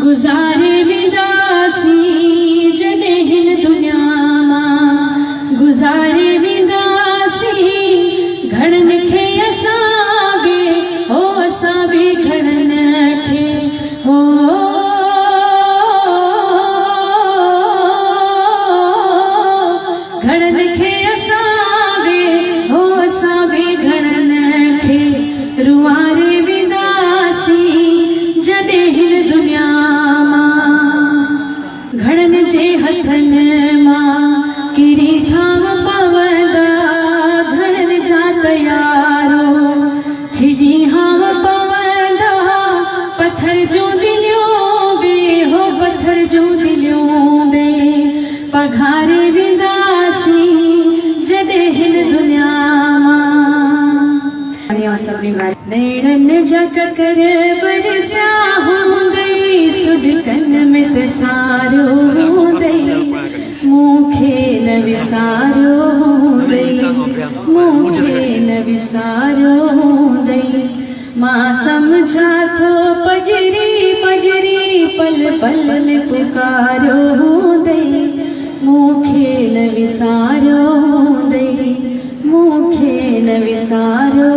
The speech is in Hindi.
गुजारे विदासी जदे हिन दुनिया मां गुजारे विदासी घड़न खे असां बि घड़न खे हो घड़न खे असां बि घड़न खे रुआरे विदासी जदे हिन दुनिया घड़न जे हथन मां किरी थाम पवंदा घड़न जा तयारो छिजी हाम पवंदा पत्थर जो दिलियों बे हो पत्थर जो दिलियों बे पघारे विदासी जदे हिन दुनिया नैणन जा चकर बरसा हूंदई सुधकन में तसारो हूंदई मूंखे न विसारो हूंदई मूंखे न विसारो हूंदई मां समझा थो पजरी पजरी पल पल में पुकारो हूंदई मूंखे न विसारो हूंदई मूंखे न विसारो